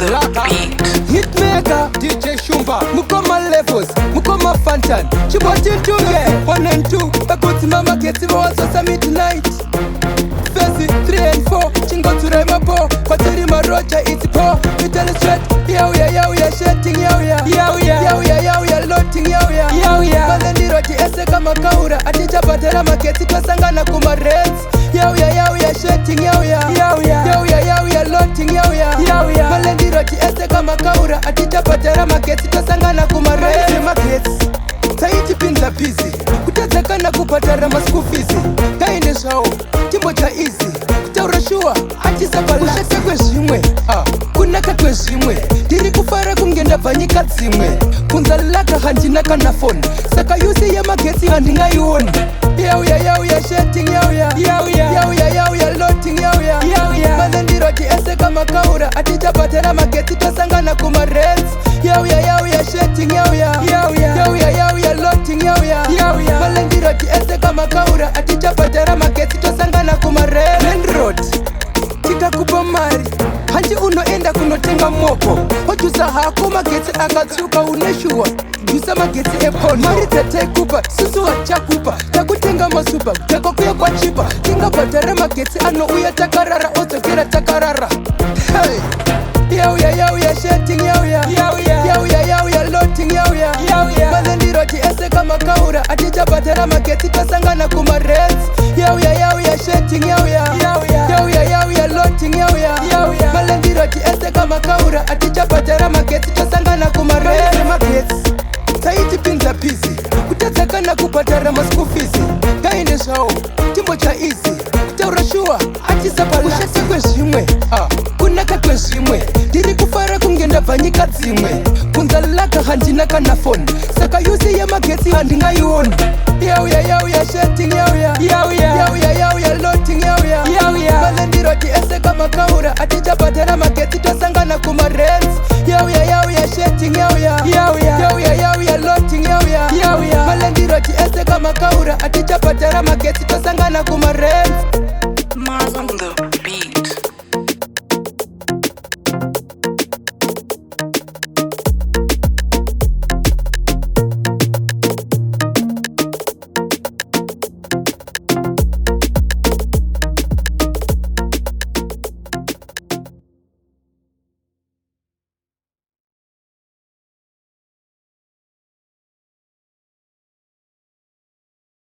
the beat. Hitmaker, DJ Shumba, Mukoma Levels, Mukoma Fantan, Chibotin Tunge, 1 and 2, Bakuti Mama Keti Waso me tonight. Fancy 3 and 4, Chingo to Remabo, Kwateri Marocha, it's poor, you tell us straight, yow ya, shitting yow ya, loading yow ya, Malandi Roti Eseka Makaura, Atija Batera Maketi Kasangana Kuma Reds, yow ya, shitting yow ya, loading yow ya, Malandi Roti Eseka Makaura, Atija Batera Maketi Kasangana Kuma Reds, Taiti pinza busy, kutazaka na kupatara maskufizi, kaende shao, timbo cha easy, kutaurashua, hati sabala, ushate kwe shimwe, kuna kakwe shimwe, diri kufara kungenda vanyika zimwe, kunzalaka hanjinaka na phone, saka yusi ya mageti handinga yuoni, yow ya, shitting yow ya, loading yow ya, Malandi Roti Eseka Makaura, Atija Batera Maketi Kasangana Kuma Reds, yow ya, shitting yow ya, loading yow ya, Malandi Roti Eseka Makaura, Atija Batera Maketi Kasangana Kuma Reds, Main Road, tika kupa mari, hanji unoenda kunotenga moko, hojuza hako mageti akatsuka uneshua, Jusa mageti eponi, mari tete kupa, susu wacha kupa, takutenga masupa, tako kuya kwa chipa, tinga Batera Maketi ano uya takarara, oto kira takarara, hey! Yow ya, shitting yow ya, loading yow ya, Malandi Roti Eseka Makaura, Atija Batera Maketi Kasangana Kuma Reds, yow ya, shitting yow ya, loading yow ya, Malandi Roti Eseka Makaura, Atija Batera Maketi Kasangana Kuma Reds, Taiti pinza busy, kutazaka na kupatara maskufizi, kaende shao, timbo cha easy, kutaurashua, hati sabala, ushate kwe shimwe, kuna kakwe shimwe, diri kufara kungenda vanyika zimwe, kunzalaka hanjinaka na phone, saka yusi ya mageti handinga yuoni, yow ya, shitting yow ya, loading yow ya, Malandi Roti Eseka Makaura, Atija Batera Maketi Kasangana Kuma Reds, yow ya, shitting yow ya, loading yow ya, Malandi Roti Eseka Makaura, Atija Batera Maketi Kasangana Kuma Reds.